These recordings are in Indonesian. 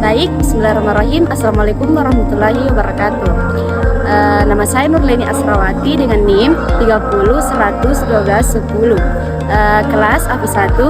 Baik, bismillahirrahmanirrahim. Assalamualaikum warahmatullahi wabarakatuh. Nama saya Nurleni Asrawati dengan NIM 30 112 10. Kelas AP1.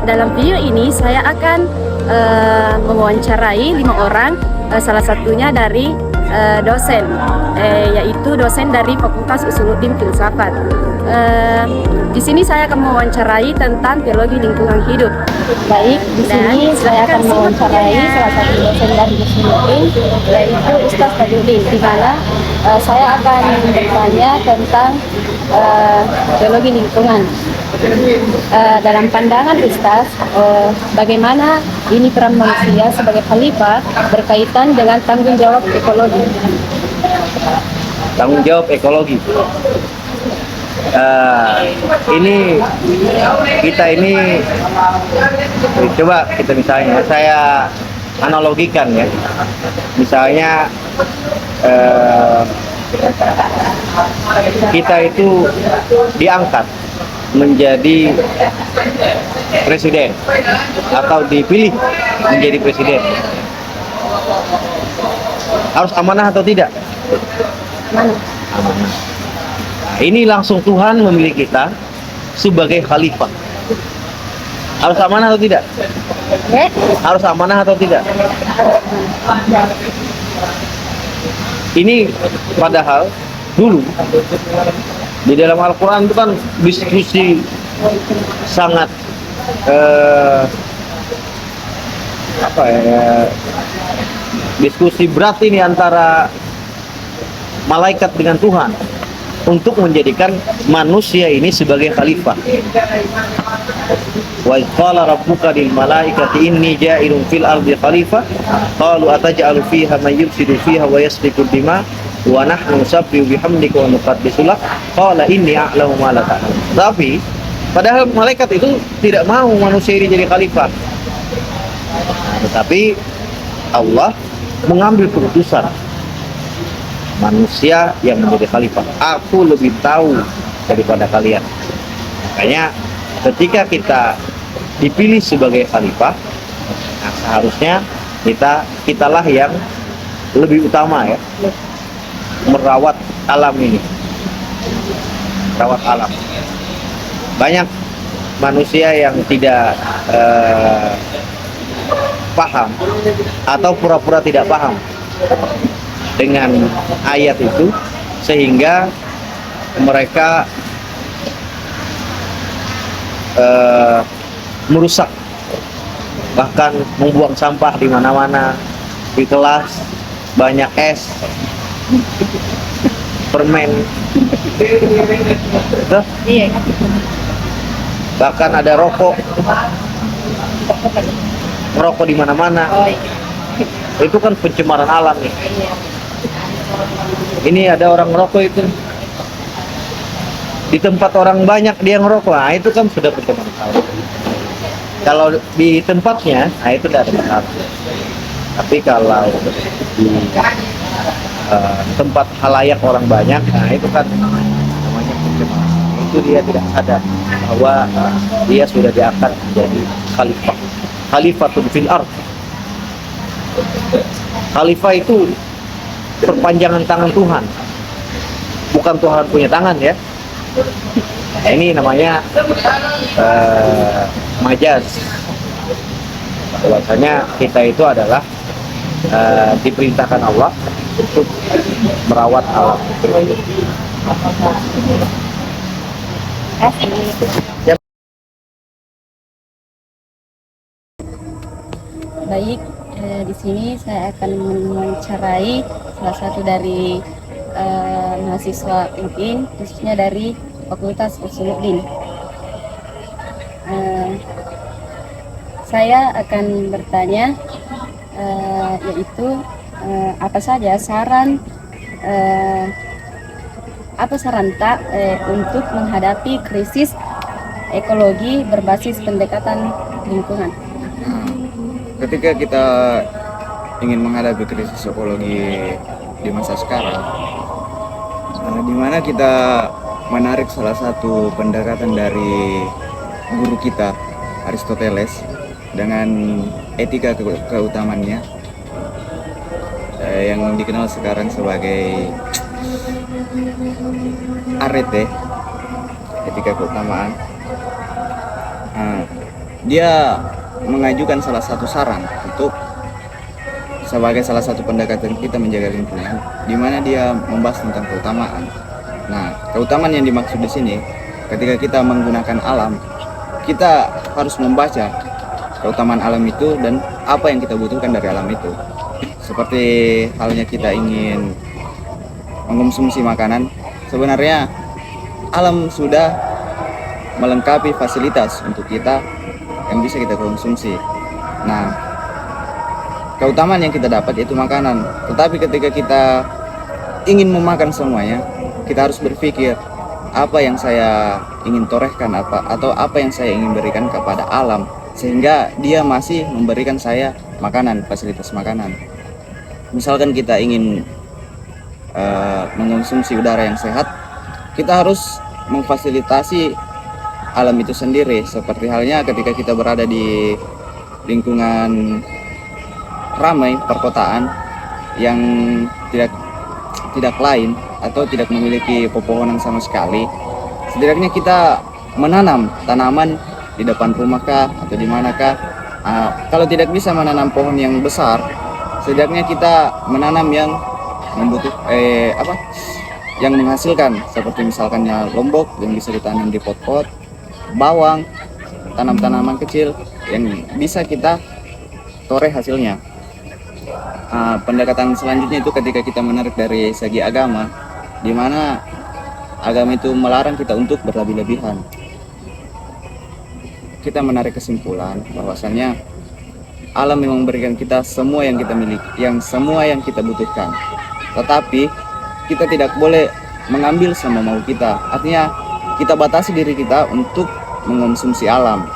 Dalam video ini saya akan mewawancarai 5 orang, salah satunya dari dosen, yaitu dosen dari Fakultas Usuluddin Filsafat. Di sini saya akan mewawancarai tentang teologi lingkungan hidup. Baik, di sini saya akan mewawancarai salah satu dosen dari Usuluddin, yaitu Ustaz Tajuddin, di mana saya akan bertanya tentang teologi lingkungan. Dalam pandangan Ustaz, bagaimana ini peran manusia sebagai khalifah berkaitan dengan tanggung jawab ekologi? Tanggung jawab ekologi. Ini coba kita misalnya saya analogikan ya, misalnya kita itu diangkat menjadi presiden atau dipilih menjadi presiden, harus amanah atau tidak? Amanah. Nah, ini langsung Tuhan memilih kita sebagai khalifah. Harus amanah atau tidak? Harus amanah atau tidak? Ini padahal dulu di dalam Al-Quran itu kan diskusi sangat diskusi berat ini antara malaikat dengan Tuhan untuk menjadikan manusia ini sebagai khalifah. Wa qala rabbuka lil malaikati inni ja'ilun fil ardi khalifah qalu ataj'alu fiha may yufsidu fiha wa yasfiku dima wa nahnu nusabbihu bihamdika wa nuqaddisu lak qala inni a'lamu ma la ta'lamun. Tapi padahal malaikat itu tidak mau manusia ini jadi khalifah. Tetapi Allah mengambil keputusan manusia yang menjadi khalifah. Aku lebih tahu daripada kalian. Makanya ketika kita dipilih sebagai khalifah, nah seharusnya kitalah yang lebih utama ya, merawat alam ini, merawat alam. Banyak manusia yang tidak paham atau pura-pura tidak paham dengan ayat itu, sehingga mereka merusak, bahkan membuang sampah di mana-mana. Di kelas banyak es, permen, gitu. Iya. Bahkan ada rokok, merokok di mana-mana. Itu kan pencemaran alam nih. Ini ada orang ngerokok itu di tempat orang banyak, dia ngerokok, nah itu kan sudah pencemaran alam. Kalau di tempatnya, nah itu tidak ada masalah. Tapi kalau di tempat halayak orang banyak, nah itu kan namanya pencemaran. Itu dia tidak sadar bahwa dia sudah diangkat menjadi khalifah, khalifatun fil ardh. Khalifah itu perpanjangan tangan Tuhan, bukan Tuhan punya tangan ya. Ini namanya majaz. Bahwasanya kita itu adalah diperintahkan Allah untuk merawat alam. Baik, di sini saya akan mewawancarai salah satu dari mahasiswa UIN, khususnya dari Fakultas Usuluddin. Saya akan bertanya, yaitu apa saja saran Tak untuk menghadapi krisis ekologi berbasis pendekatan lingkungan? Ketika kita ingin menghadapi krisis ekologi di masa sekarang, di mana kita menarik salah satu pendekatan dari guru kita, Aristoteles dengan etika keutamannya yang dikenal sekarang sebagai arete, etika keutamaan. Dia mengajukan salah satu saran untuk sebagai salah satu pendekatan kita menjaga lingkungan, di mana dia membahas tentang keutamaan. Nah, keutamaan yang dimaksud di sini, ketika kita menggunakan alam, kita harus membaca keutamaan alam itu dan apa yang kita butuhkan dari alam itu. Seperti halnya kita ingin mengkonsumsi makanan, sebenarnya alam sudah melengkapi fasilitas untuk kita yang bisa kita konsumsi. Nah, keutamaan yang kita dapat yaitu makanan. Tetapi ketika kita ingin memakan semuanya, kita harus berpikir apa yang saya ingin torehkan atau apa yang saya ingin berikan kepada alam sehingga dia masih memberikan saya makanan, fasilitas makanan. Misalkan kita ingin mengonsumsi udara yang sehat, kita harus memfasilitasi alam itu sendiri. Seperti halnya ketika kita berada di lingkungan ramai perkotaan yang tidak lain atau tidak memiliki pepohonan sama sekali, setidaknya kita menanam tanaman di depan rumah kah atau di manakah. Kalau tidak bisa menanam pohon yang besar, setidaknya kita menanam yang yang menghasilkan, seperti misalkannya lombok yang bisa ditanam di pot-pot, bawang, tanaman kecil yang bisa kita toreh hasilnya. Pendekatan selanjutnya itu ketika kita menarik dari segi agama, di mana agama itu melarang kita untuk berlebih-lebihan. Kita menarik kesimpulan bahwasannya alam memang memberikan kita semua yang kita miliki, semua yang kita butuhkan. Tetapi kita tidak boleh mengambil sama mau kita. Artinya kita batasi diri kita untuk mengonsumsi alam.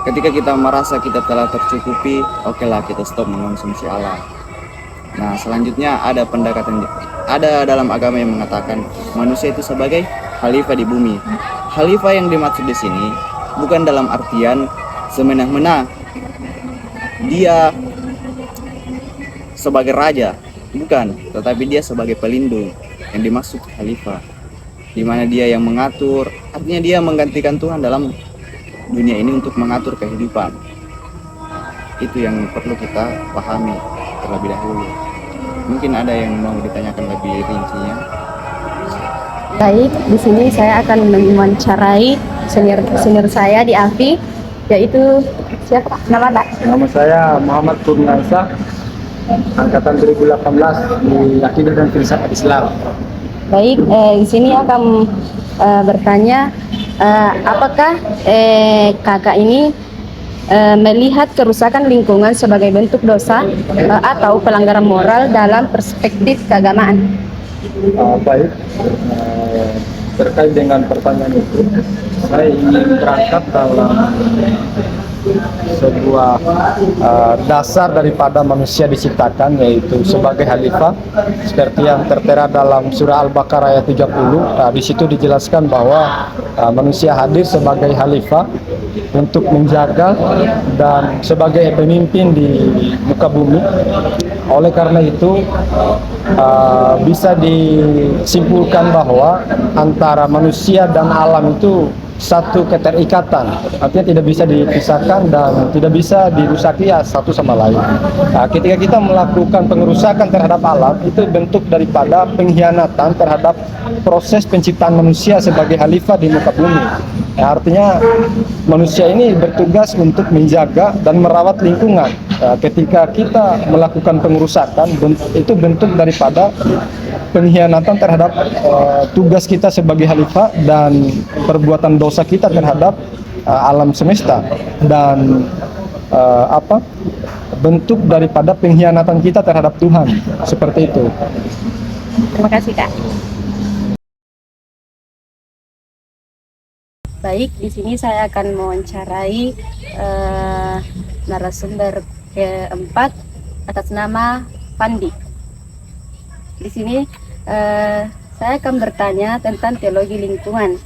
Ketika kita merasa kita telah tercukupi, okelah kita stop mengonsumsi alam. Nah, selanjutnya ada dalam agama yang mengatakan manusia itu sebagai khalifah di bumi. Khalifah yang dimaksud di sini bukan dalam artian semena-mena dia sebagai raja, bukan, tetapi dia sebagai pelindung. Yang dimaksud khalifah, di mana dia yang mengatur, artinya dia menggantikan Tuhan dalam dunia ini untuk mengatur kehidupan. Itu yang perlu kita pahami terlebih dahulu. Mungkin ada yang mau ditanyakan lebih rincinya. Baik, di sini saya akan mewawancarai senior saya di AFI, yaitu siapa? Nama saya Muhammad Purnaisa, angkatan 2018 di Akidah dan Filsafat Islam. Baik, di sini akan bertanya, apakah kakak ini melihat kerusakan lingkungan sebagai bentuk dosa atau pelanggaran moral dalam perspektif keagamaan? Baik, terkait dengan pertanyaan itu, saya ingin berangkat dalam sebuah dasar daripada manusia diciptakan, yaitu sebagai khalifah, seperti yang tertera dalam surah Al-Baqarah ayat 30. Di situ dijelaskan bahwa manusia hadir sebagai khalifah untuk menjaga dan sebagai pemimpin di muka bumi. Oleh karena itu bisa disimpulkan bahwa antara manusia dan alam itu satu keterikatan, artinya tidak bisa dipisahkan dan tidak bisa dirusaki satu sama lain. Ketika kita melakukan pengerusakan terhadap alam, itu bentuk daripada pengkhianatan terhadap proses penciptaan manusia sebagai khalifah di muka bumi. Artinya manusia ini bertugas untuk menjaga dan merawat lingkungan. Ketika kita melakukan pengerusakan, itu bentuk daripada pengkhianatan terhadap tugas kita sebagai khalifah dan perbuatan dosa kita terhadap alam semesta, dan bentuk daripada pengkhianatan kita terhadap Tuhan, seperti itu. Terima kasih, Kak. Baik, di sini saya akan mewawancarai narasumber keempat atas nama Pandi. Di sini saya akan bertanya tentang teologi lingkungan.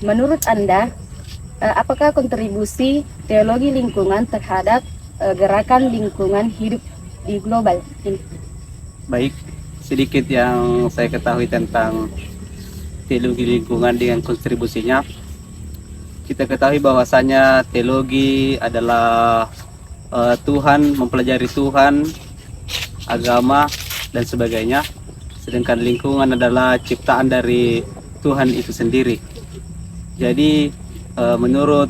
Menurut Anda, apakah kontribusi teologi lingkungan terhadap gerakan lingkungan hidup di global ini? Baik, sedikit yang saya ketahui tentang teologi lingkungan dengan kontribusinya. Kita ketahui bahwasanya teologi adalah Tuhan, mempelajari Tuhan, agama, dan sebagainya. Sedangkan lingkungan adalah ciptaan dari Tuhan itu sendiri. Jadi menurut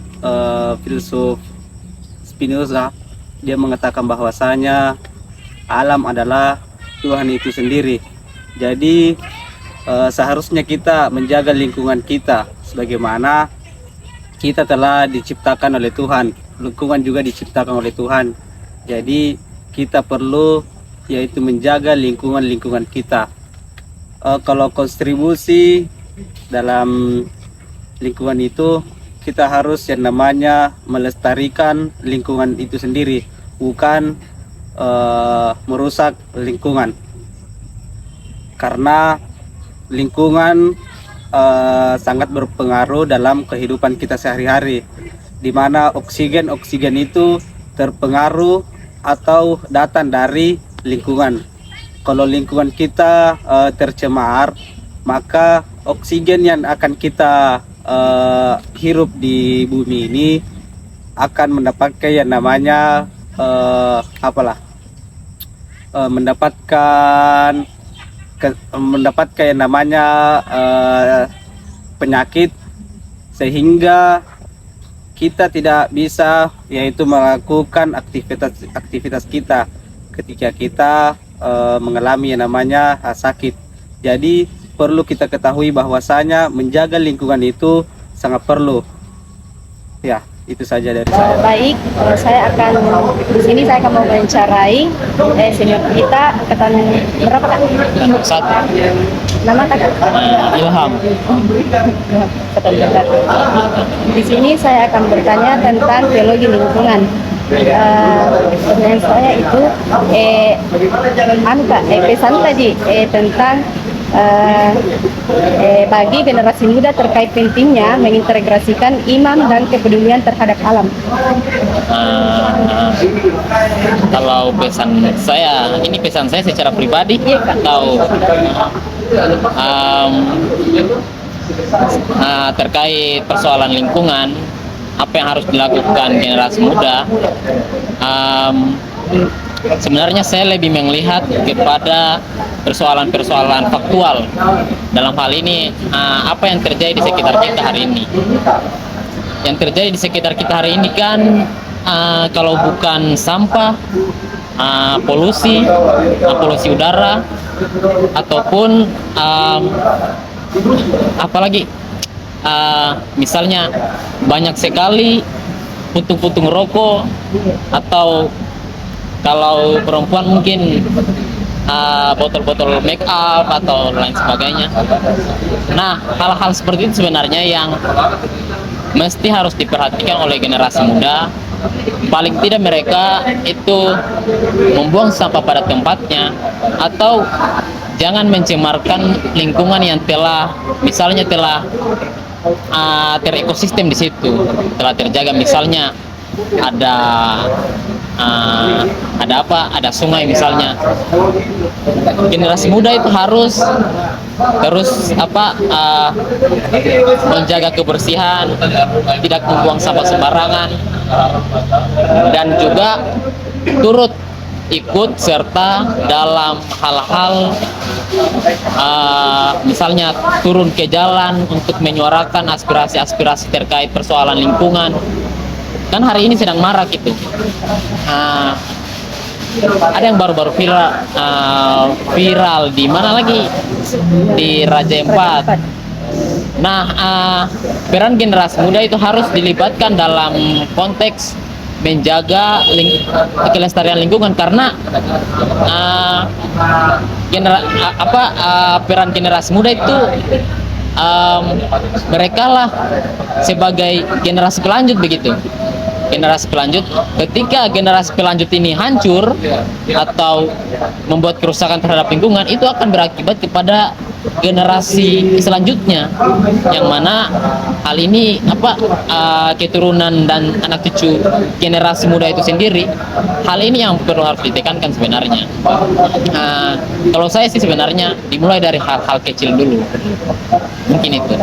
filsuf Spinoza, dia mengatakan bahwasanya alam adalah Tuhan itu sendiri. Jadi seharusnya kita menjaga lingkungan kita sebagaimana kita telah diciptakan oleh Tuhan. Lingkungan juga diciptakan oleh Tuhan. Jadi kita perlu yaitu menjaga lingkungan kita. Kalau kontribusi dalam lingkungan itu, kita harus yang namanya melestarikan lingkungan itu sendiri, bukan merusak lingkungan. Karena lingkungan sangat berpengaruh dalam kehidupan kita sehari-hari, di mana oksigen itu terpengaruh atau datang dari lingkungan. Kalau lingkungan kita tercemar, maka oksigen yang akan kita hirup di bumi ini akan mendapatkan yang namanya mendapatkan yang namanya penyakit, sehingga kita tidak bisa yaitu melakukan aktivitas kita ketika kita mengalami yang namanya sakit. Jadi perlu kita ketahui bahwasanya menjaga lingkungan itu sangat perlu. Ya, itu saja dari saya. Baik, di sini saya akan mewawancarai senior kita angkatan berapa Kak? 1. Nama Kak? Ilham. Angkatan berapa? Di sini saya akan bertanya tentang teologi lingkungan. Pertanyaan saya itu pesan tadi tentang bagi generasi muda terkait pentingnya mengintegrasikan iman dan kepedulian terhadap alam. Kalau pesan saya secara pribadi atau terkait persoalan lingkungan, apa yang harus dilakukan generasi muda? Sebenarnya saya lebih melihat kepada persoalan-persoalan faktual. Dalam hal ini, apa yang terjadi di sekitar kita hari ini. Yang terjadi di sekitar kita hari ini kan, kalau bukan sampah, polusi udara, ataupun apalagi misalnya banyak sekali puntung-puntung rokok, atau kalau perempuan mungkin botol-botol make up atau lain sebagainya. Nah, hal-hal seperti itu sebenarnya yang mesti harus diperhatikan oleh generasi muda. Paling tidak mereka itu membuang sampah pada tempatnya, atau jangan mencemarkan lingkungan yang telah terekosistem di situ, telah terjaga. Misalnya ada sungai misalnya. Generasi muda itu harus terus menjaga kebersihan, tidak membuang sampah sembarangan, dan juga turut ikut serta dalam hal-hal misalnya turun ke jalan untuk menyuarakan aspirasi-aspirasi terkait persoalan lingkungan. Kan hari ini sedang marak itu. Ada yang baru-baru viral di mana lagi, di Raja Empat. Nah, peran generasi muda itu harus dilibatkan dalam konteks menjaga kelestarian lingkungan, karena peran generasi muda itu mereka lah sebagai generasi pelanjut begitu. Generasi pelanjut, ketika generasi pelanjut ini hancur atau membuat kerusakan terhadap lingkungan, itu akan berakibat kepada generasi selanjutnya, yang mana hal ini keturunan dan anak cucu generasi muda itu sendiri, hal ini yang perlu harus ditekankan sebenarnya. Kalau saya sih sebenarnya dimulai dari hal-hal kecil dulu, mungkin itu.